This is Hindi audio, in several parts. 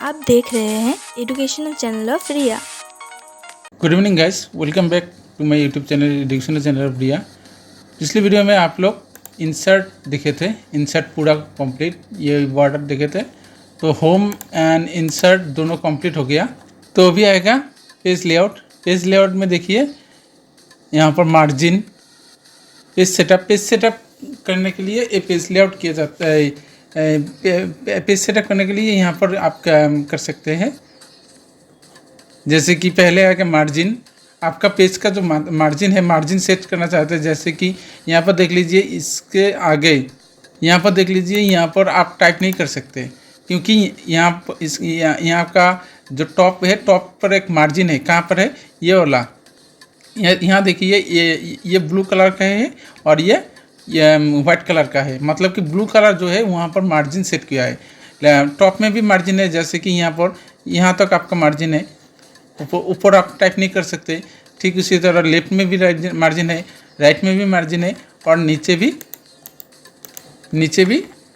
आप देख रहे हैं educational channel of Riya. Good evening guys, welcome back to my YouTube channel educational channel of Riya. पिछली वीडियो में आप लोग इंसर्ट देखे थे, इंसर्ट पूरा कंप्लीट, ये बॉर्डर देखे थे। तो होम एंड इंसर्ट दोनों कंप्लीट हो गया। तो अभी आएगा पेज लेआउट। पेज लेआउट में देखिए यहाँ पर मार्जिन, पेज सेटअप करने के लिए ये पेज लेआउट किया जाता है। पेज सेटअप करने के लिए यहाँ पर आप कर सकते हैं। जैसे कि पहले आएगा मार्जिन, आपका पेज का जो मार्जिन है, मार्जिन सेट करना चाहते हैं। जैसे कि यहाँ पर देख लीजिए, इसके आगे यहाँ पर देख लीजिए, यहाँ पर आप टाइप नहीं कर सकते क्योंकि यहाँ का जो टॉप है, टॉप पर एक मार्जिन है। कहाँ पर है? ये वाला, यहाँ देखिए, ये ब्लू कलर का है और ये वाइट कलर का है। मतलब कि ब्लू कलर जो है वहाँ पर मार्जिन सेट किया है। टॉप में भी मार्जिन है, जैसे कि यहाँ पर यहाँ तक आपका मार्जिन है। ऊपर आप टाइप नहीं कर सकते। ठीक उसी तरह लेफ्ट में भी मार्जिन है, राइट में भी मार्जिन है और नीचे भी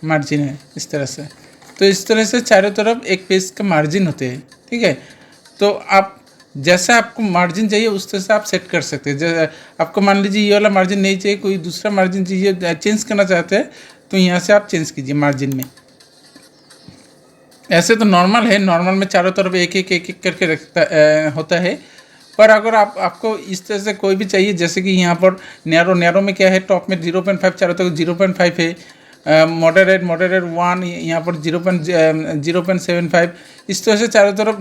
मार्जिन है, इस तरह से। तो इस तरह से चारों तरफ एक पेज का मार्जिन होते हैं। ठीक है, तो आप जैसा आपको मार्जिन चाहिए उस तरह से आप सेट कर सकते हैं। जैसे आपको मान लीजिए ये वाला मार्जिन नहीं चाहिए, कोई दूसरा मार्जिन चाहिए, चेंज करना चाहते हैं, तो यहाँ से आप चेंज कीजिए मार्जिन में। ऐसे तो नॉर्मल है, नॉर्मल में चारों तरफ एक एक करके होता है। पर अगर आपको इस तरह से कोई भी चाहिए, जैसे कि यहाँ पर नैरो में क्या है, टॉप में 0.5, चारों तरफ 0.5 है। मॉडरेट 1, यहाँ पर 0.75, इस तरह से चारों तरफ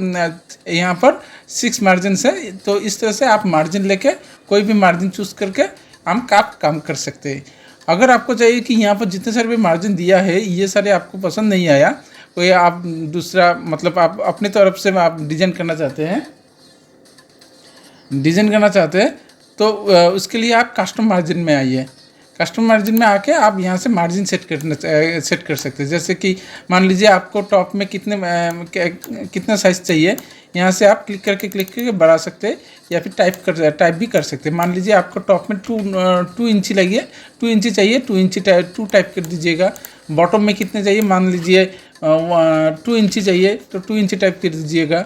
यहाँ पर 6 मार्जिन है। तो इस तरह से आप मार्जिन लेके कोई भी मार्जिन चूज़ करके हम काम कर सकते हैं। अगर आपको चाहिए कि यहाँ पर जितने सारे भी मार्जिन दिया है, ये सारे आपको पसंद नहीं आया, कोई आप दूसरा, मतलब आप अपनी तरफ से आप डिज़ाइन करना चाहते हैं, तो उसके लिए आप कस्टम मार्जिन में आइए। कस्टम मार्जिन में आके आप यहाँ से मार्जिन सेट कर सकते हैं। जैसे कि मान लीजिए आपको टॉप में कितना साइज़ चाहिए, यहाँ से आप क्लिक करके बढ़ा सकते हैं या फिर टाइप भी कर सकते हैं। मान लीजिए आपको टॉप में 2 इंची लगी, 2 इंची चाहिए, 2 इंची टू टाइप कर दीजिएगा। बॉटम में कितने चाहिए, मान लीजिए 2 इंची चाहिए तो 2 इंची टाइप कर दीजिएगा।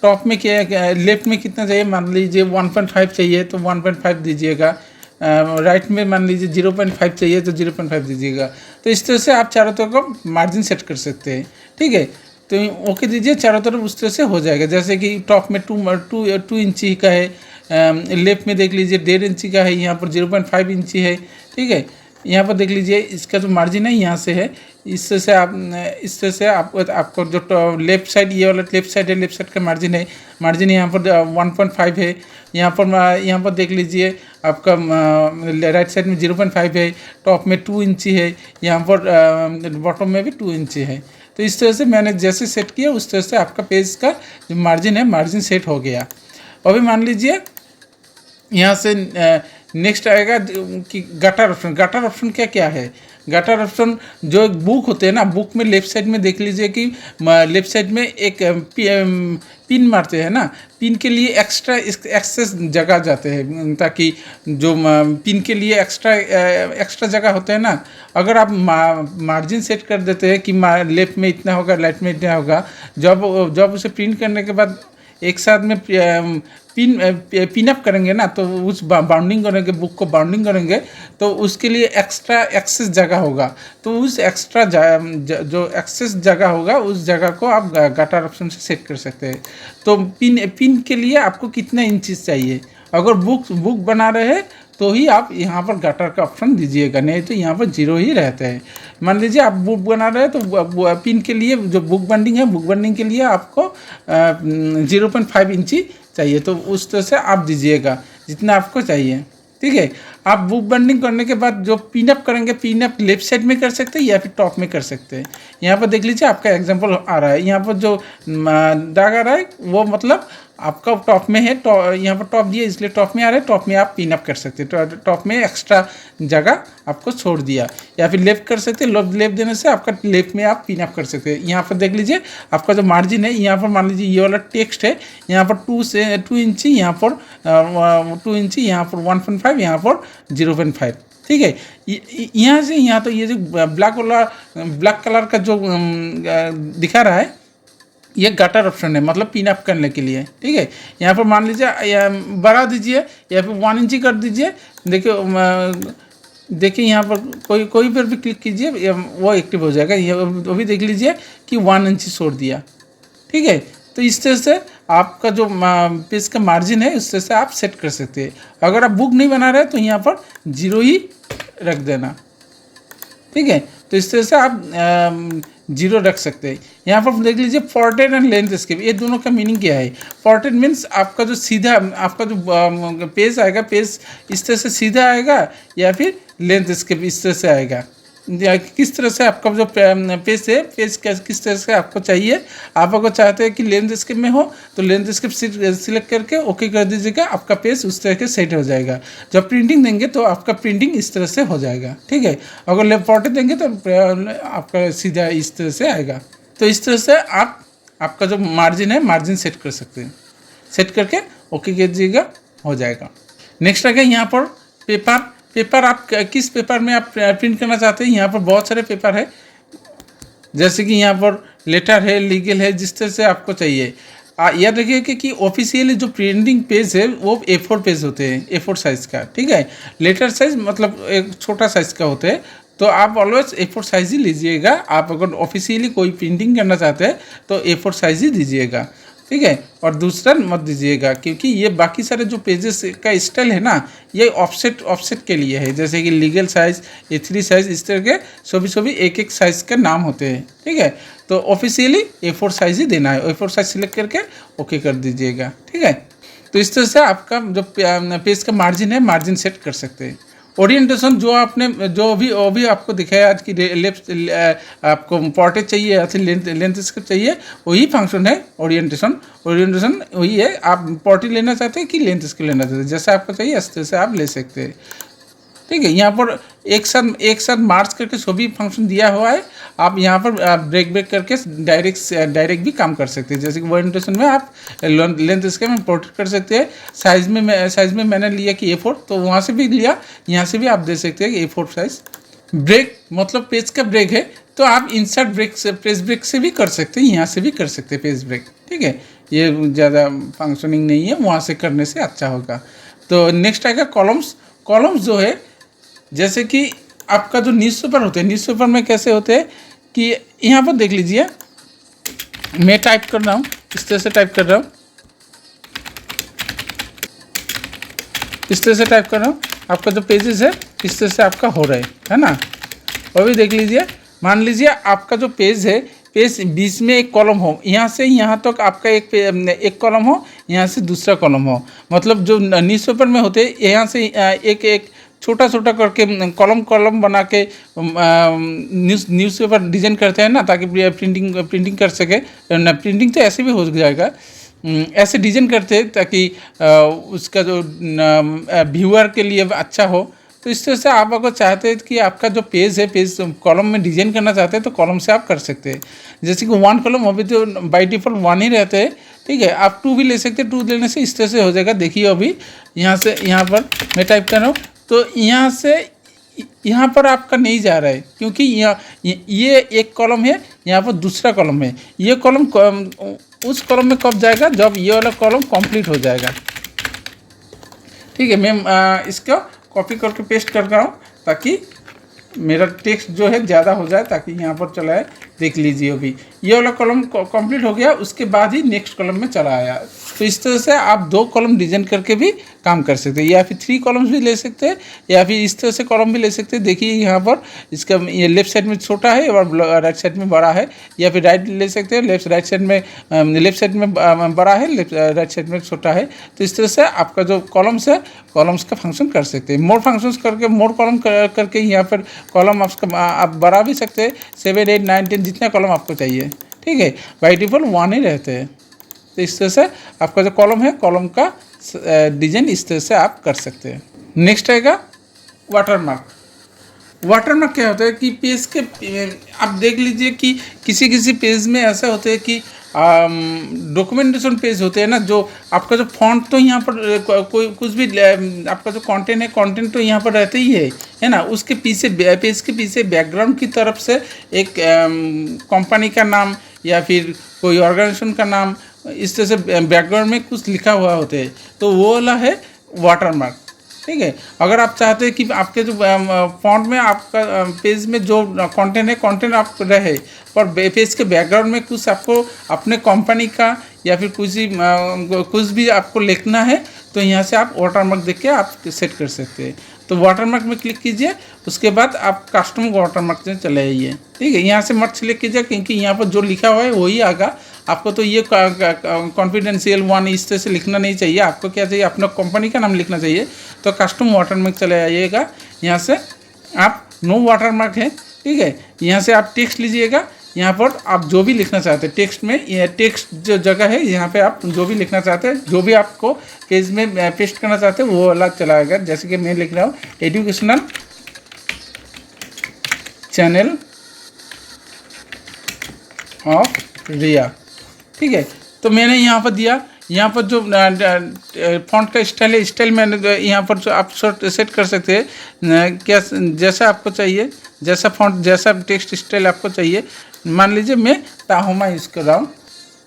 टॉप में क्या, लेफ्ट में कितना चाहिए, मान लीजिए 1.5 चाहिए तो 1.5 दीजिएगा। राइट में मान लीजिए 0.5 चाहिए तो 0.5 दीजिएगा। तो इस तरह से आप चारों तरफ मार्जिन सेट कर सकते हैं। ठीक है, तो ओके दीजिए, चारों तरफ उस तरह से हो जाएगा। जैसे कि टॉप में 2 इंची का है, लेफ्ट में देख लीजिए 1.5 इंची का है, यहाँ पर 0.5 इंची है। ठीक है, यहाँ पर देख लीजिए इसका जो मार्जिन है यहाँ से है। इस तरह से आपको जो लेफ़्ट साइड, ये वाला लेफ़्ट साइड का मार्जिन है, मार्जिन यहाँ पर 1.5 है। यहाँ पर देख लीजिए आपका राइट साइड में 0.5 है, टॉप में 2 इंची है, यहाँ पर बॉटम में भी 2 इंची है। तो इस तरह से मैंने जैसे सेट किया उस तरह से आपका पेज का जो मार्जिन है, मार्जिन सेट हो गया। अभी मान लीजिए यहाँ से नेक्स्ट आएगा कि गटर ऑप्शन क्या है। गटर ऑप्शन जो एक बुक होते हैं ना, बुक में लेफ़्ट साइड में देख लीजिए कि लेफ़्ट साइड में एक पिन मारते हैं ना, पिन के लिए एक्सेस जगह जाते हैं, ताकि जो पिन के लिए एक्स्ट्रा जगह होते हैं ना, अगर आप मार्जिन सेट कर देते हैं कि लेफ़्ट में इतना होगा, राइट में इतना होगा, जब उसे प्रिंट करने के बाद एक साथ में पिन अप करेंगे ना, तो उस बाउंडिंग करेंगे, बुक को बाउंडिंग करेंगे, तो उसके लिए एक्स्ट्रा एक्सेस जगह होगा। तो उस एक्स्ट्रा जो एक्सेस जगह होगा, उस जगह को आप गटर ऑप्शन से सेट कर सकते हैं। तो पिन के लिए आपको कितना इंचेस चाहिए, अगर बुक बना रहे हैं तो ही आप यहाँ पर गटर का ऑप्शन दीजिएगा, नहीं तो यहाँ पर 0 ही रहता है। मान लीजिए आप बुक बना रहे हैं तो पिन के लिए जो बुक बाइंडिंग के लिए आपको 0.5 इंची चाहिए, तो उस तरह से आप दीजिएगा जितना आपको चाहिए। ठीक है, आप बुक बाइंडिंग करने के बाद जो पिन अप करेंगे, पिन अप लेफ्ट साइड में कर सकते हैं या फिर टॉप में कर सकते हैं। यहाँ पर देख लीजिए आपका एग्जांपल आ रहा है, यहाँ पर जो दाग आ रहा है वो मतलब आपका टॉप में है। यहाँ पर टॉप दिया इसलिए टॉप में आ रहा है, टॉप में आप पिन अप कर सकते हैं। टॉप में एक्स्ट्रा जगह आपको छोड़ दिया, या फिर लेफ्ट कर सकते हैं, लेफ्ट देने से आपका लेफ्ट में आप पिन अप कर सकते हैं। यहाँ पर देख लीजिए आपका जो मार्जिन है, यहाँ पर मान लीजिए ये वाला टेक्स्ट है, यहाँ पर 2 इंची, यहाँ पर 2 इंची, यहाँ पर 1.5, यहाँ पर 0.5। ठीक है, यहाँ से यहाँ तो ये जो ब्लैक कलर का जो दिखा रहा है, ये गटर ऑप्शन है, मतलब पिन अप करने के लिए। ठीक है, यहाँ पर मान लीजिए बढ़ा दीजिए या फिर 1 इंची कर दीजिए। देखिए यहाँ पर कोई पर भी क्लिक कीजिए वो एक्टिव हो जाएगा। ये वो भी देख लीजिए कि 1 इंची छोड़ दिया। ठीक है, तो इस तरह से आपका जो पेज का मार्जिन है उस तरह से आप सेट कर सकते हैं। अगर आप बुक नहीं बना रहे तो यहाँ पर 0 ही रख देना। ठीक है, तो इस तरह से आप 0 रख सकते हैं। यहाँ पर देख लीजिए पोर्ट्रेट एंड लैंडस्केप, ये दोनों का मीनिंग क्या है। पोर्ट्रेट मीन्स आपका जो सीधा आपका जो पेज आएगा, पेज इस तरह से सीधा आएगा या फिर लैंडस्केप इस तरह से आएगा। किस तरह से आपका जो पेज है, पेज किस तरह से आपको चाहिए। आप अगर चाहते हैं कि लैंडस्केप में हो तो लैंडस्केप सिलेक्ट करके ओके कर दीजिएगा, आपका पेज उस तरह के सेट हो जाएगा। जब प्रिंटिंग देंगे तो आपका प्रिंटिंग इस तरह से हो जाएगा। ठीक है, अगर पोर्ट्रेट देंगे तो आपका सीधा इस तरह से आएगा। तो इस तरह से आपका जो मार्जिन है मार्जिन सेट कर सकते हैं। सेट करके ओके कर दीजिएगा, हो जाएगा। नेक्स्ट आ गया यहाँ पर पेपर आप किस पेपर में आप प्रिंट करना चाहते हैं। यहाँ पर बहुत सारे पेपर है, जैसे कि यहाँ पर लेटर है, लीगल है, जिस तरह से आपको चाहिए। याद रखिए कि ऑफिशियली जो प्रिंटिंग पेज है वो A4 पेज होते हैं, A4 साइज़ का। ठीक है, लेटर साइज मतलब एक छोटा साइज़ का होता है, तो आप ऑलवेज A4 साइज़ ही लीजिएगा। आप अगर ऑफिशियली कोई प्रिंटिंग करना चाहते हैं तो A4 साइज़ ही दीजिएगा। ठीक है, और दूसरा मत दीजिएगा, क्योंकि ये बाकी सारे जो पेजेस का स्टाइल है ना, ये ऑफसेट के लिए है। जैसे कि लीगल साइज़, A3 साइज़, इस तरह के सभी एक साइज़ के नाम होते हैं। ठीक है, तो ऑफिशियली A4 साइज़ ही देना है। A4 साइज़ सिलेक्ट करके ओके कर दीजिएगा। ठीक है, तो इस तरह से आपका जो पेज का मार्जिन है मार्जिन सेट कर सकते हैं। ओरिएंटेशन जो अभी आपको दिखाया आज की लेफ्ट आपको पोर्ट्रेट चाहिए या फिर लैंडस्केप चाहिए, वही फंक्शन है ओरिएंटेशन वही है। आप पोर्ट्रेट लेना चाहते हैं कि लैंडस्केप लेना चाहते हैं, जैसा आपको चाहिए इस तरह से आप ले सकते हैं। ठीक है, यहाँ पर एक साथ मार्च करके सभी फंक्शन दिया हुआ है। आप यहाँ पर ब्रेक करके डायरेक्ट भी काम कर सकते हैं। जैसे कि ओरिएंटेशन में आप लैंडस्केप में पोर्ट्रेट कर सकते हैं। साइज़ में मैंने लिया कि A4, तो वहाँ से भी लिया, यहाँ से भी आप दे सकते हैं कि A4 साइज़। ब्रेक मतलब पेज का ब्रेक है, तो आप इंसर्ट ब्रेक से पेज ब्रेक से भी कर सकते हैं, यहाँ से भी कर सकते हैं पेज ब्रेक। ठीक है, ये ज़्यादा फंक्शनिंग नहीं है, वहाँ से करने से अच्छा होगा। तो नेक्स्ट आएगा कॉलम्स जो है, जैसे कि आपका जो न्यूज़पेपर होते हैं, न्यूज़पेपर में कैसे होते हैं कि यहाँ पर देख लीजिए, मैं टाइप कर रहा हूँ, इस तरह से टाइप कर रहा हूँ, इस तरह से टाइप कर रहा हूँ। आपका जो पेजेस है इस तरह से आपका हो रहा है ना। और भी देख लीजिए, मान लीजिए आपका जो पेज है, पेज बीच में एक कॉलम हो, यहाँ से यहाँ तक आपका एक कॉलम हो, यहाँ से दूसरा कॉलम हो। मतलब जो न्यूज़पेपर में होते हैं, यहाँ से एक छोटा करके कॉलम बना के न्यूज़पेपर डिज़ाइन करते हैं ना, ताकि प्रिंटिंग कर सके। प्रिंटिंग तो ऐसे भी हो जाएगा, ऐसे डिज़ाइन करते हैं ताकि उसका जो व्यूअर के लिए अच्छा हो। तो इस तरह से आप अगर चाहते हैं कि आपका जो पेज है, पेज कॉलम में डिज़ाइन करना चाहते हैं तो कॉलम से आप कर सकते हैं। जैसे कि 1 कॉलम, अभी तो बाई डिफ़ॉल्ट 1 ही रहते हैं। ठीक है, आप 2 भी ले सकते हैं। 2 लेने से इस तरह से हो जाएगा। देखिए अभी यहाँ से यहाँ पर मैं टाइप कर रहा हूँ, तो यहाँ से यहाँ पर आपका नहीं जा रहा है, क्योंकि ये एक कॉलम है, यहाँ पर दूसरा कॉलम है। ये कॉलम उस कॉलम में कब जाएगा, जब ये वाला कॉलम कंप्लीट हो जाएगा। ठीक है, मैं इसका कॉपी करके पेस्ट कर रहा हूँ ताकि मेरा टेक्स्ट जो है ज़्यादा हो जाए, ताकि यहाँ पर चला है। देख लीजिए अभी ये वाला कॉलम कंप्लीट हो गया, उसके बाद ही नेक्स्ट कॉलम में चला आया। तो इस तरह से आप 2 कॉलम डिज़ाइन करके भी काम कर सकते हैं, या फिर 3 कॉलम्स भी ले सकते हैं, या फिर इस तरह से कॉलम भी ले सकते हैं। देखिए यहाँ पर इसका ये लेफ्ट साइड में छोटा है और राइट साइड में बड़ा है, या फिर राइट ले सकते हैं, लेफ्ट साइड में बड़ा है, राइट साइड में छोटा है। तो इस तरह से आपका जो कॉलम्स है, कॉलम्स का फंक्शन कर सकते हैं। मोर फंक्शंस करके, मोर कॉलम करके यहाँ पर कॉलम आप बढ़ा भी सकते हैं, 7, 8, 9, 10 जितना कॉलम आपको चाहिए। ठीक है, बाई डिफ़ॉल्ट 1 ही रहते हैं। तो इस तरह से आपका जो कॉलम है, कॉलम का डिज़ाइन इस तरह से आप कर सकते हैं। नेक्स्ट आएगा वाटरमार्क। वाटरमार्क क्या होता है कि पेज के आप देख लीजिए कि किसी किसी पेज में ऐसा होता है कि डॉक्यूमेंटेशन पेज होते हैं ना, जो आपका जो फॉन्ट तो यहाँ पर कोई कुछ भी आपका जो कंटेंट है, कंटेंट तो यहाँ पर रहते ही है ना। उसके पीछे पेज के पीछे बैकग्राउंड की तरफ से एक कंपनी का नाम या फिर कोई ऑर्गेनाइजेशन का नाम, इस तरह से बैकग्राउंड में कुछ लिखा हुआ होता है, तो वो वाला है वाटरमार्क। ठीक है, अगर आप चाहते हैं कि आपके जो फॉन्ट में आपका पेज में जो कंटेंट है, कंटेंट आप रहे पर पेज के बैकग्राउंड में कुछ आपको अपने कंपनी का या फिर कुछ भी आपको लिखना है, तो यहाँ से आप वाटरमार्क देख के आप सेट कर सकते हैं। तो वाटरमार्क में क्लिक कीजिए, उसके बाद आप कस्टम वाटरमार्क में चले आइए। ठीक है, यहाँ से मत सिलेक्ट कीजिए क्योंकि यहाँ पर जो लिखा हुआ है वही आएगा। आपको तो ये कॉन्फिडेंशियल वन इस तरह से लिखना नहीं चाहिए, आपको क्या चाहिए, अपना कंपनी का नाम लिखना चाहिए। तो कस्टम वाटरमार्क चले आइएगा, यहाँ से आप नो वाटरमार्क है। ठीक है, यहाँ से आप टेक्स्ट लीजिएगा, यहाँ पर आप जो भी लिखना चाहते हैं टेक्स्ट में, ये टेक्स्ट जो जगह है यहाँ पे आप जो भी लिखना चाहते हैं, जो भी आपको पेज में पेस्ट करना चाहते हैं वो वाला चलाएगा। जैसे कि मैं लिख रहा हूँ एजुकेशनल चैनल ऑफ रिया। ठीक है, तो मैंने यहाँ पर दिया, यहाँ पर जो फॉन्ट का स्टाइल है, स्टाइल मैंने यहाँ पर जो आप सेट कर सकते हैं क्या जैसा आपको चाहिए, जैसा फॉन्ट जैसा टेक्स्ट स्टाइल आपको चाहिए। मान लीजिए मैं टाहोमा यूज़ कर रहा हूँ,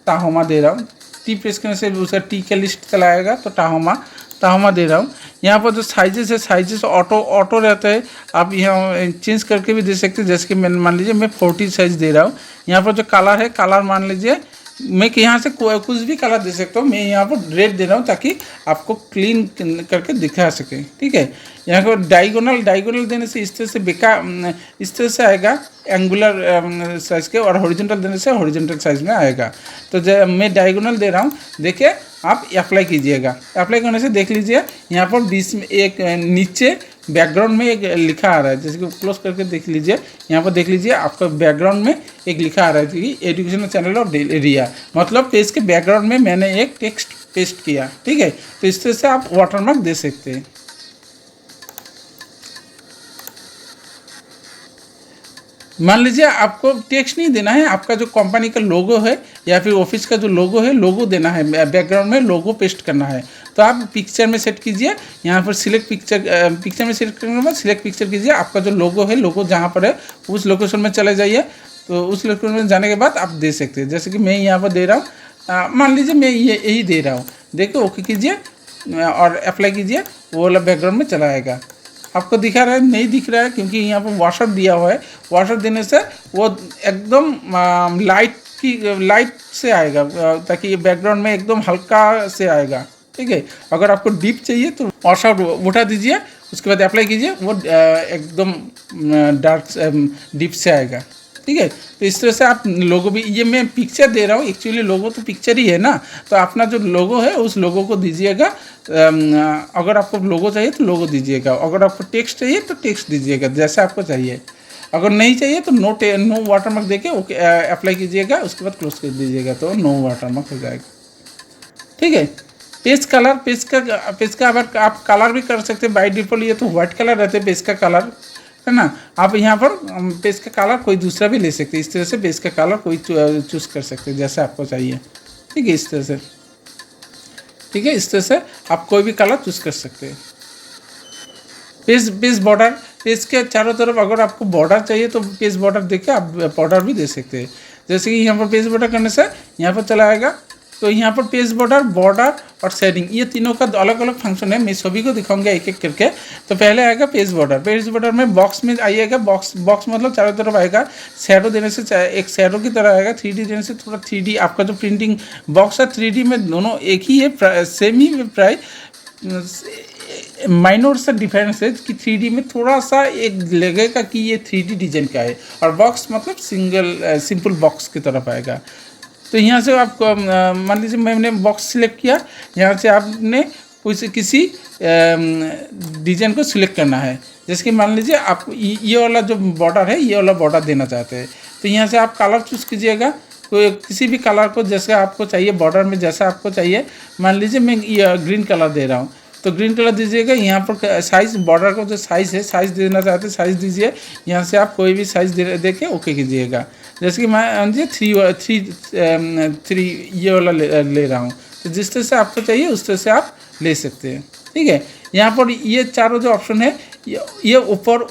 टाहोमा दे रहा हूँ, टी प्रेस करने से उसका टी का लिस्ट चलाएगा, तो टाहोमा दे रहा हूँ। यहाँ पर जो साइजेस है, साइजेस ऑटो रहता है, आप यहाँ चेंज करके भी दे सकते हैं। जैसे कि मैं मान लीजिए मैं 40 साइज़ दे रहा हूँ। यहाँ पर जो कलर है, कलर मान लीजिए मैं यहाँ से कुछ भी कलर दे सकता हूँ। मैं यहाँ पर रेड दे रहा हूँ ताकि आपको क्लीन करके दिखा सके। ठीक है, यहाँ पर डायगोनल देने से इस तरह से इस तरह से आएगा एंगुलर साइज़ के, और हॉरिजॉन्टल देने से हॉरिजॉन्टल साइज़ में आएगा। तो जब मैं डायगोनल दे रहा हूँ, देखिए आप अप्लाई कीजिएगा। अप्लाई करने से देख लीजिए यहाँ पर बीच में एक नीचे बैकग्राउंड में एक लिखा आ रहा है। जैसे कि क्लोज करके देख लीजिए, यहाँ पर देख लीजिए आपका बैकग्राउंड में एक लिखा आ रहा है कि एजुकेशनल चैनल ऑफ रिया, मतलब पेज के बैकग्राउंड में मैंने एक टेक्स्ट पेस्ट किया। ठीक है, तो इस तरह से आप वाटरमार्क दे सकते हैं। मान लीजिए आपको टेक्स्ट नहीं देना है, आपका जो कंपनी का लोगो है या फिर ऑफिस का जो लोगो है, लोगो देना है, बैकग्राउंड में लोगो पेस्ट करना है, तो आप पिक्चर में सेट कीजिए। यहाँ पर सिलेक्ट पिक्चर में सेलेक्ट करने के बाद सिलेक्ट पिक्चर कीजिए। आपका जो लोगो है, लोगो जहाँ पर है उस लोकेशन में चले जाइए। तो उस लोकेशन में जाने के बाद आप दे सकते हैं। जैसे कि मैं यहाँ पर दे रहा हूँ, मान लीजिए मैं यही दे रहा हूँ, देखिए ओके कीजिए और अप्लाई कीजिए, वो वाला बैकग्राउंड में चला आएगा। आपको दिखा रहा है, नहीं दिख रहा है क्योंकि यहाँ पर वॉशर दिया हुआ है। वॉशर देने से वो एकदम लाइट से आएगा, ताकि ये बैकग्राउंड में एकदम हल्का से आएगा। ठीक है, अगर आपको डीप चाहिए तो वॉशर उठा दीजिए, उसके बाद अप्लाई कीजिए, वो एकदम डार्क डीप से आएगा। ठीक है, तो इस तरह से आप लोगो भी, ये मैं पिक्चर दे रहा हूँ, एक्चुअली लोगो तो पिक्चर ही है ना, तो अपना जो लोगो है उस लोगो को दीजिएगा। अगर आपको लोगो चाहिए तो लोगो दीजिएगा, अगर आपको टेक्स्ट चाहिए तो टेक्स्ट दीजिएगा, जैसा आपको चाहिए। अगर नहीं चाहिए तो नो वाटरमार्क देके ओके अप्लाई कीजिएगा, उसके बाद क्लोज कर दीजिएगा, तो नो वाटरमार्क हो जाएगा। ठीक है, पेज का अगर आप कलर भी कर सकते हैं। बाय डिफॉल्ट ये तो वाइट कलर रहते हैं पेज का कलर, है ना। आप यहाँ पर पेज का कलर कोई दूसरा भी ले सकते हैं। इस तरह से पेज का कलर कोई चूज़ कर सकते हैं जैसा आपको चाहिए। ठीक है, इस तरह से, ठीक है, इस तरह से आप कोई भी कलर चूज़ कर सकते हैं। पेज बॉर्डर, पेज के चारों तरफ अगर आपको बॉर्डर चाहिए तो पेज बॉर्डर देके आप बॉर्डर भी दे सकते हैं। जैसे कि यहाँ पर पेज बॉर्डर करने से यहाँ पर चला आएगा, तो यहाँ पर पेज बॉर्डर और शेडिंग, ये तीनों का अलग अलग फंक्शन है। मैं सभी को दिखाऊंगा एक एक करके। तो पहले आएगा पेज बॉर्डर में बॉक्स में आइएगा। बॉक्स मतलब चारों तरफ आएगा। शैडो देने से एक शैडो की तरह आएगा। 3D देने से थोड़ा 3D, आपका जो प्रिंटिंग बॉक्स है 3D में दोनों एक ही है, सेम ही प्राय, माइनर सा डिफरेंस है कि 3D में थोड़ा सा एक लगेगा कि ये 3D डिजाइन का है, और बॉक्स मतलब सिंपल बॉक्स की तरफ आएगा। तो यहाँ से आप मान लीजिए मैंने बॉक्स सिलेक्ट किया, यहाँ से आपने किसी डिजाइन को सिलेक्ट करना है। जैसे कि मान लीजिए आप ये वाला जो बॉर्डर है, ये वाला बॉर्डर देना चाहते हैं, तो यहाँ से आप कलर चूज़ कीजिएगा। तो किसी भी कलर को जैसे आपको चाहिए, बॉर्डर में जैसा आपको चाहिए। मान लीजिए मैं ये ग्रीन कलर दे रहा हूँ, तो ग्रीन कलर दीजिएगा। यहाँ पर साइज़, बॉर्डर का जो साइज़ है, साइज़ देना चाहते हैं साइज़ दीजिए। यहाँ से आप कोई भी साइज़ दे के ओके कीजिएगा। जैसे कि मैं थ्री ये वाला ले रहा हूँ, तो जिस तरह से आपको चाहिए उस तरह से आप ले सकते हैं। ठीक है, यहाँ पर ये चारों जो ऑप्शन है, ये ऊपर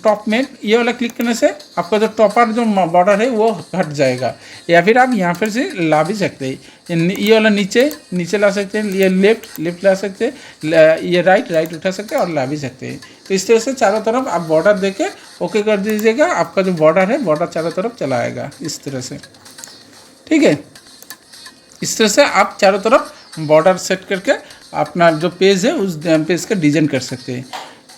टॉप में ये वाला क्लिक करने से आपका जो टॉपर जो बॉर्डर है वो हट जाएगा, या फिर आप यहाँ पर से ला भी सकते हैं। ये वाला नीचे ला सकते हैं, ये लेफ्ट ला सकते हैं, ये राइट उठा सकते हैं और ला भी सकते हैं। तो इस तरह से चारों तरफ आप बॉर्डर दे के ओके कर दीजिएगा। आपका जो बॉर्डर है, बॉर्डर चारों तरफ चला आएगा इस तरह से। ठीक है, इस तरह से आप चारों तरफ बॉर्डर सेट करके अपना जो पेज है उस पेज का डिज़ाइन कर सकते हैं।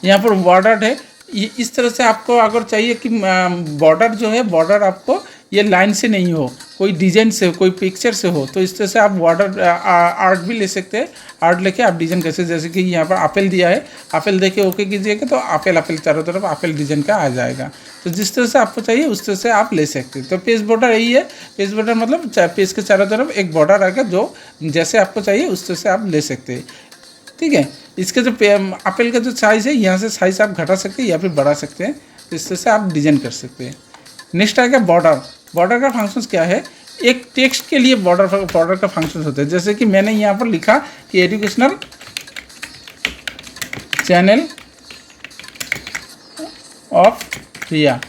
यहाँ पर बॉर्डर है, ये इस तरह से आपको अगर चाहिए कि बॉर्डर जो है, बॉर्डर आपको ये लाइन से नहीं हो, कोई डिज़ाइन से, कोई पिक्चर से हो, तो इस तरह से आप बॉर्डर आर्ट भी ले सकते हैं। आर्ट लेके आप डिज़ाइन कर सकते हैं। जैसे कि यहाँ पर एप्पल दिया है, एप्पल देके ओके कीजिएगा तो एप्पल चारों तरफ एप्पल डिज़ाइन का आ जाएगा। तो जिस तरह से आपको चाहिए उस तरह से आप ले सकते हैं। तो पेज बॉर्डर यही है। पेज बॉर्डर मतलब पेज के चारों तरफ एक बॉर्डर आएगा, जो जैसे आपको चाहिए उस तरह से आप ले सकते हैं। ठीक है, इसका जो एप्पल का जो साइज़ है, यहाँ से साइज़ आप घटा सकते हैं या फिर बढ़ा सकते हैं। तो इस तरह से आप डिज़ाइन कर सकते हैं। नेक्स्ट आएगा बॉर्डर। बॉर्डर का फंक्शंस क्या है? एक टेक्स्ट के लिए बॉर्डर का फंक्शंस होते हैं। जैसे कि मैंने यहाँ पर लिखा कि एजुकेशनल चैनल ऑफ प्रिया,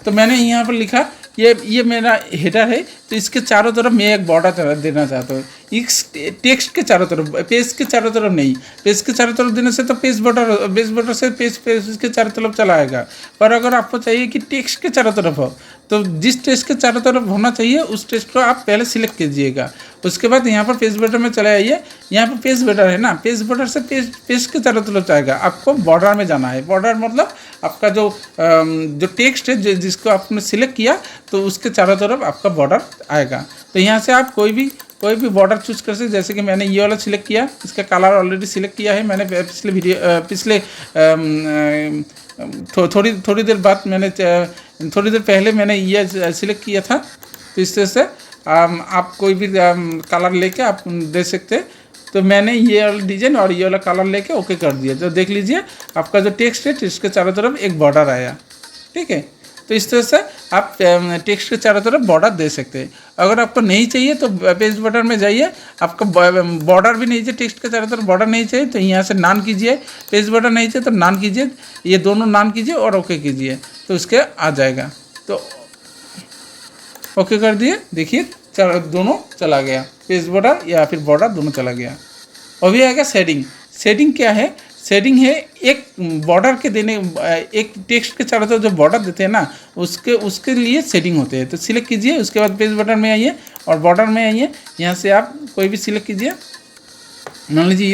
तो मैंने यहाँ पर लिखा ये मेरा हेडर है, तो इसके चारों तरफ मैं एक बॉर्डर देना चाहता हूँ। इस टेक्स्ट के चारों तरफ, पेज के चारों तरफ नहीं। पेज के चारों तरफ देने से तो पेज बॉर्डर से पेज के चारों तरफ चला आएगा। पर अगर आपको चाहिए कि टेक्स्ट के चारों तरफ हो, तो जिस टेक्स्ट के चारों तरफ होना चाहिए उस टेक्स्ट को आप पहले सिलेक्ट कीजिएगा। उसके बाद यहाँ पर पेज बॉर्डर में चले आइए। यहाँ पर पेज बॉर्डर है ना, पेज बॉर्डर से पेज के चारों तरफ जाएगा। आपको बॉर्डर में जाना है। बॉर्डर मतलब आपका जो टेक्स्ट है जिसको आपने सिलेक्ट किया, तो उसके चारों तरफ आपका बॉर्डर आएगा। तो यहाँ से आप कोई भी बॉर्डर चूज कर सकते। जैसे कि मैंने ये वाला सिलेक्ट किया, इसका कलर ऑलरेडी सिलेक्ट किया है मैंने पिछले थोड़ी देर बाद मैंने थोड़ी देर पहले मैंने ये सिलेक्ट किया था। तो इस तरह से आप कोई भी कलर लेके आप दे सकते हैं। तो मैंने ये वाला डिज़ाइन और ये वाला कलर लेके ओके कर दिया। तो देख लीजिए आपका जो टेक्स्ट है, टेक्स्ट के चारों तरफ एक बॉर्डर आया। ठीक है, तो इस तरह से आप टेक्स्ट के चारों तरफ बॉर्डर दे सकते हैं। अगर आपको नहीं चाहिए तो पेज बॉर्डर में जाइए। आपको बॉर्डर भी नहीं चाहिए, टेक्स्ट के चारों तरफ बॉर्डर नहीं चाहिए, तो यहाँ से नान कीजिए। पेज बॉर्डर नहीं चाहिए तो नान कीजिए, ये दोनों नान कीजिए और ओके कीजिए, तो इसके आ जाएगा। तो ओके कर दिए, देखिए दोनों चला गया, पेज बॉर्डर या फिर बॉर्डर दोनों चला गया। अभी आएगा शेडिंग। शेडिंग क्या है? शेडिंग है एक बॉर्डर के देने, एक टेक्स्ट के चारों तरफ जो बॉर्डर देते हैं ना, उसके लिए शेडिंग होते हैं। तो सिलेक्ट कीजिए, उसके बाद पेज बटन में आइए और बॉर्डर में आइए। यहाँ से आप कोई भी सिलेक्ट कीजिए। मान लीजिए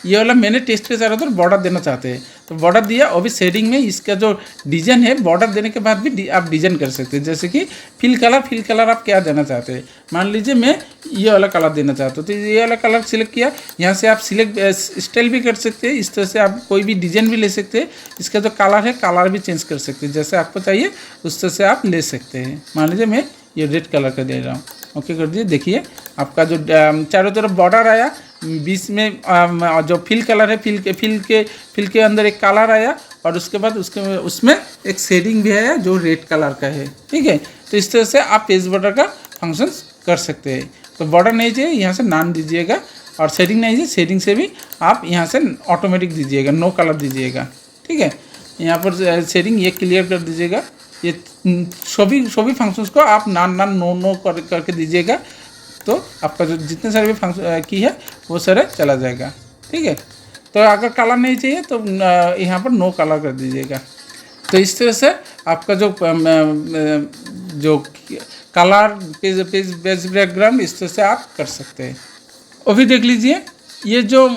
ये वाला मैंने टेक्स्ट के चारों तरफ बॉर्डर देना चाहते हैं, तो बॉर्डर दिया। अभी शेडिंग में इसका जो डिज़ाइन है, बॉर्डर देने के बाद भी आप डिज़ाइन कर सकते हैं। जैसे कि फिल कलर आप क्या देना चाहते हैं। मान लीजिए मैं ये वाला कलर देना चाहता हूँ, तो ये वाला कलर सिलेक्ट किया। यहाँ से आप सिलेक्ट स्टाइल भी कर सकते हैं। इस तरह से आप कोई भी डिज़ाइन भी ले सकते हैं। इसका जो कलर है, कलर भी चेंज कर सकते हैं। जैसे आपको चाहिए उस तरह से आप ले सकते हैं। मान लीजिए मैं ये रेड कलर का दे रहा हूँ, ओके कर दिए। देखिए आपका जो चारों तरफ बॉर्डर आया, बीच में जो फिल कलर है, फिल के अंदर एक कलर आया, और उसके बाद उसमें एक शेडिंग भी है जो रेड कलर का है। ठीक है, तो इस तरह से आप पेज बॉर्डर का फंक्शन कर सकते हैं। तो बॉर्डर नहीं चाहिए, यहाँ से नान दीजिएगा, और शेडिंग नहीं चाहिए, शेडिंग से भी आप यहाँ से ऑटोमेटिक दीजिएगा, नो कलर दीजिएगा। ठीक है, यहाँ पर शेडिंग ये क्लियर कर दीजिएगा। ये सभी फंक्शंस को आप नान नो करके दीजिएगा, तो आपका जो जितने सारे भी फंक्शन की है वो सारे चला जाएगा। ठीक है, तो अगर कलर नहीं चाहिए तो यहाँ पर नो कलर कर दीजिएगा। तो इस तरह से आपका जो कलर पेज बैकग्राउंड, इस तरह से आप कर सकते हैं। अभी देख लीजिए ये जो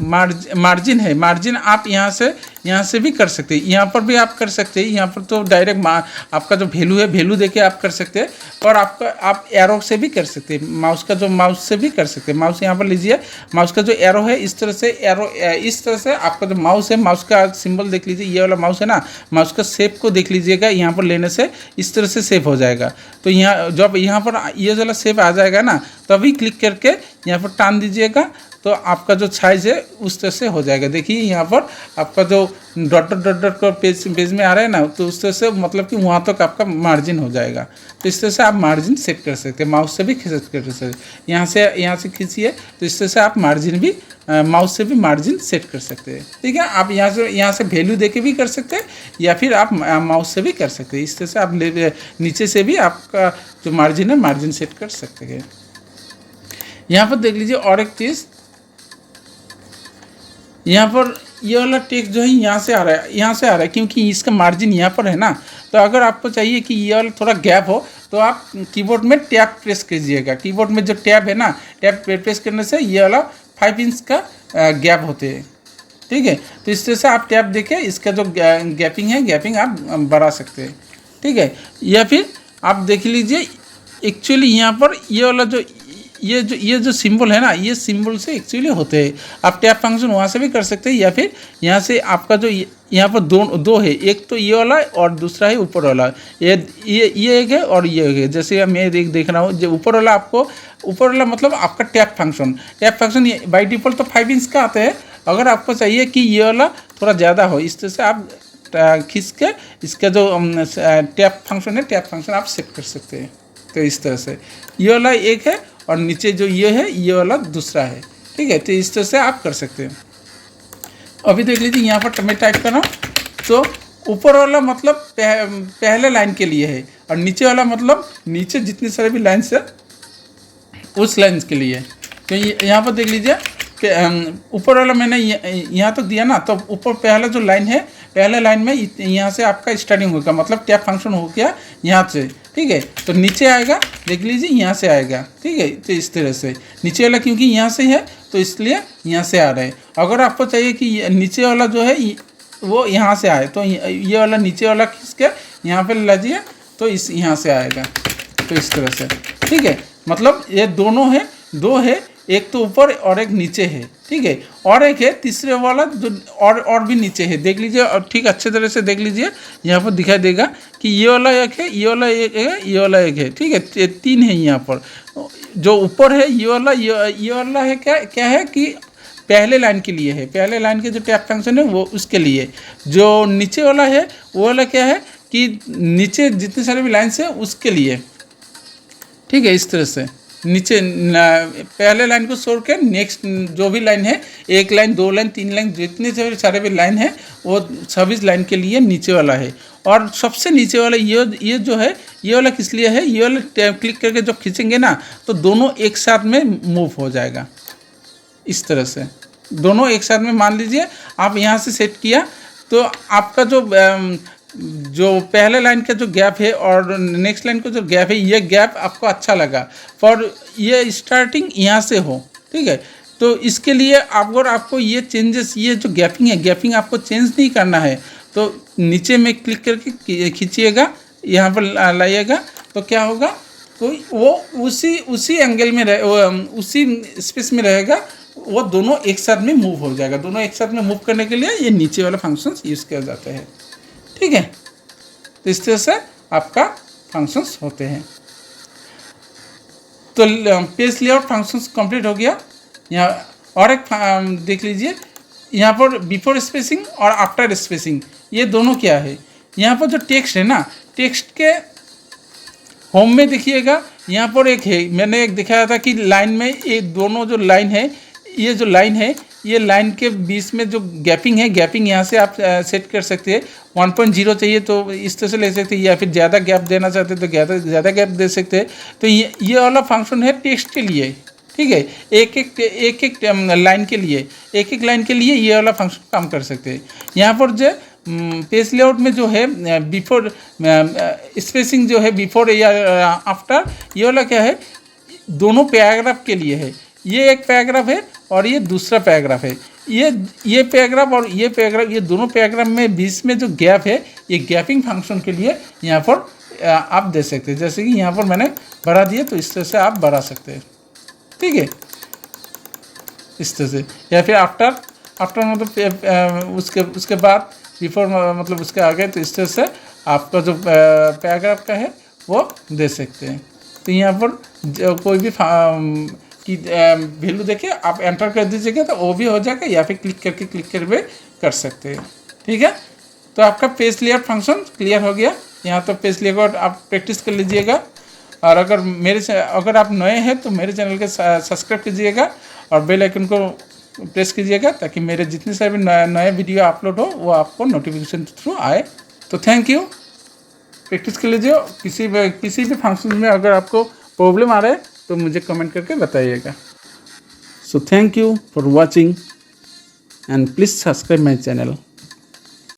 मार्जिन है, मार्जिन आप यहाँ से भी कर सकते हैं। यहाँ पर भी आप कर सकते हैं। यहाँ पर तो डायरेक्ट आपका जो वैल्यू है, वैल्यू देके आप कर सकते हैं। और आप एरो से भी कर सकते हैं। माउस से भी कर सकते हैं। माउस यहाँ पर लीजिए, माउस का जो एरो है, इस तरह से एरो, इस तरह से आपका जो माउस है, माउस का सिंबल देख लीजिए। ये वाला माउस है ना, माउस का शेप को देख लीजिएगा। यहाँ पर लेने से इस तरह से शेप हो जाएगा। तो जब यहाँ पर ये वाला शेप आ जाएगा ना, तभी क्लिक करके यहाँ पर टान दीजिएगा। तो आपका जो साइज़ है उस तरह से हो जाएगा। देखिए यहाँ पर आपका जो डॉट डॉट डॉट डॉट का पेज में आ रहा है ना, तो उस तरह से मतलब कि वहाँ तक आपका मार्जिन हो जाएगा। तो इस तरह से आप मार्जिन सेट कर सकते हैं, माउस से भी सेट कर सकते हैं। यहाँ से खींचिए तो इस तरह से आप मार्जिन भी माउस से भी मार्जिन सेट कर सकते हैं। ठीक है, आप यहाँ से वैल्यू दे के भी कर सकते हैं या फिर आप माउस से भी कर सकते हैं। इस तरह से आप नीचे से भी आपका जो मार्जिन है मार्जिन सेट कर सकते हैं। यहाँ पर देख लीजिए और एक चीज़, यहाँ पर ये वाला टेक्स्ट जो है यहाँ से आ रहा है क्योंकि इसका मार्जिन यहाँ पर है ना। तो अगर आपको चाहिए कि ये वाला थोड़ा गैप हो तो आप कीबोर्ड में टैब प्रेस कीजिएगा। कीबोर्ड में जो टैब है ना, टैब प्रेस करने से ये वाला 5 इंच का गैप होते हैं। ठीक है, तो इस तरह से आप टैब देके इसका जो गैपिंग आप बढ़ा सकते हैं। ठीक है, या फिर आप देख लीजिए एक्चुअली यहाँ पर ये वाला जो ये जो सिंबल है ना, ये सिंबल से एक्चुअली होते हैं। आप टैब फंक्शन वहाँ से भी कर सकते हैं या फिर यहाँ से आपका जो यहाँ पर दो है, एक तो ये वाला और दूसरा है ऊपर वाला। ये एक है और ये एक है। जैसे मैं देख रहा हूँ, जो ऊपर वाला मतलब आपका टैब फंक्शन बाई डिफ़ॉल्ट तो 5 इंच का आता है। अगर आपको चाहिए कि ये वाला थोड़ा ज़्यादा हो, इस तरह से आप खींच के इसका जो टैब फंक्शन आप सेट कर सकते हैं। तो इस तरह से ये वाला एक है और नीचे जो ये है ये वाला दूसरा है। ठीक है, तो इस तरह से आप कर सकते हैं। अभी देख लीजिए यहाँ पर मैं टाइप कर रहा हूँ, तो ऊपर वाला मतलब पहले लाइन के लिए है और नीचे वाला मतलब नीचे जितनी सारे भी लाइन्स है उस लाइन के लिए। तो यहाँ पर देख लीजिए ऊपर वाला मैंने यहाँ तक दिया ना, तो ऊपर पहला जो लाइन है, पहले लाइन में यहाँ से आपका स्टार्टिंग होगा, मतलब टैब फंक्शन हो गया यहाँ से। ठीक है, तो नीचे आएगा, देख लीजिए यहाँ से आएगा। ठीक है, तो इस तरह से नीचे वाला क्योंकि यहाँ से है तो इसलिए यहाँ से आ रहा है। अगर आपको चाहिए कि नीचे वाला जो है वो यहाँ से आए तो ये वाला नीचे वाला खींच के यहाँ पर लीजिए तो यहाँ से आएगा। तो इस तरह से ठीक है, मतलब ये दोनों है, दो है, एक तो ऊपर और एक नीचे है। ठीक है, और एक है तीसरे वाला जो और भी नीचे है। देख लीजिए और ठीक अच्छे तरह से देख लीजिए, यहाँ पर दिखाई देगा कि ये वाला एक है, ये वाला एक है, ये वाला एक है। ठीक है, 3 है यहाँ पर। जो ऊपर है ये वाला है क्या है कि पहले लाइन के लिए है, पहले लाइन के जो टैब फंक्शन है वो उसके लिए। जो नीचे वाला है वो वाला क्या है कि नीचे जितने सारे भी लाइन्स है उसके लिए। ठीक है, इस तरह से नीचे पहले लाइन को छोड़ के नेक्स्ट जो भी लाइन है, 1 लाइन 2 लाइन 3 लाइन जितने सारे भी लाइन है वो सभी लाइन के लिए नीचे वाला है। और सबसे नीचे वाला ये जो है ये वाला किस लिए है, ये वाला टैब क्लिक करके जो खींचेंगे ना तो दोनों एक साथ में मूव हो जाएगा। इस तरह से दोनों एक साथ में, मान लीजिए आप यहाँ से सेट किया तो आपका जो पहले लाइन का जो गैप है और नेक्स्ट लाइन का जो गैप है, ये गैप आपको अच्छा लगा पर ये स्टार्टिंग यहाँ से हो। ठीक है, तो इसके लिए अगर आपको ये चेंजेस, ये जो गैपिंग आपको चेंज नहीं करना है तो नीचे में क्लिक करके खींचिएगा, यहाँ पर लाइएगा तो क्या होगा, तो वो उसी एंगल में उसी स्पेस में रहेगा, वो दोनों एक साथ में मूव हो जाएगा। दोनों एक साथ में मूव करने के लिए ये नीचे वाला फंक्शंस यूज़ किया जाते हैं। ठीक है, तो इस तरह से आपका फंक्शंस होते हैं। तो पेज लेआउट फंक्शंस कंप्लीट हो गया। यहाँ और एक देख लीजिए, यहाँ पर बिफोर स्पेसिंग और आफ्टर स्पेसिंग ये दोनों क्या है। यहाँ पर जो टेक्स्ट है ना, टेक्स्ट के होम में देखिएगा यहाँ पर एक है, मैंने एक दिखाया था कि लाइन में ये दोनों जो लाइन है, ये जो लाइन है ये लाइन के बीच में जो गैपिंग है, गैपिंग यहाँ से आप सेट कर सकते हैं। 1.0 चाहिए तो इस तरह से ले सकते हैं, या फिर ज़्यादा गैप देना चाहते हैं तो ज़्यादा गैप दे सकते हैं। तो ये वाला फंक्शन है टेक्स्ट के लिए। ठीक है, एक लाइन के लिए, एक लाइन के लिए ये वाला फंक्शन काम कर सकते हैं। यहाँ पर जो पेज लेआउट में जो है बिफोर स्पेसिंग जो है बिफोर या आफ्टर, ये वाला क्या है, दोनों पैराग्राफ के लिए है। ये एक पैराग्राफ है और ये दूसरा पैराग्राफ है। ये पैराग्राफ और ये पैराग्राफ, ये दोनों पैराग्राफ में बीच में जो गैप है, ये गैपिंग फंक्शन के लिए यहाँ पर आप दे सकते हैं। जैसे कि यहाँ पर मैंने बढ़ा दिया तो इस तरह से आप बढ़ा सकते हैं। ठीक है, इस तरह से, या फिर आफ्टर मतलब उसके बाद, बिफोर मतलब उसके आगे, तो इस तरह से आपका जो पैराग्राफ का है वो दे सकते हैं। तो यहाँ पर कोई भी की वैल्यू देके आप एंटर कर दीजिएगा तो वो भी हो जाएगा, या फिर क्लिक करके कर सकते हैं। ठीक है, तो आपका पेज लेआउट फंक्शन क्लियर हो गया। यहाँ तो पेज लेआउट आप प्रैक्टिस कर लीजिएगा। और अगर आप नए हैं तो मेरे चैनल के सब्सक्राइब कीजिएगा और बेल आइकन को प्रेस कीजिएगा, ताकि मेरे जितने सारे भी नए वीडियो अपलोड हो वो आपको नोटिफिकेशन थ्रू आए। तो थैंक यू, प्रैक्टिस कर लीजिए। किसी भी फंक्शन में अगर आपको प्रॉब्लम आ रहा है तो मुझे कमेंट करके बताइएगा। So thank you for watching and please subscribe my channel.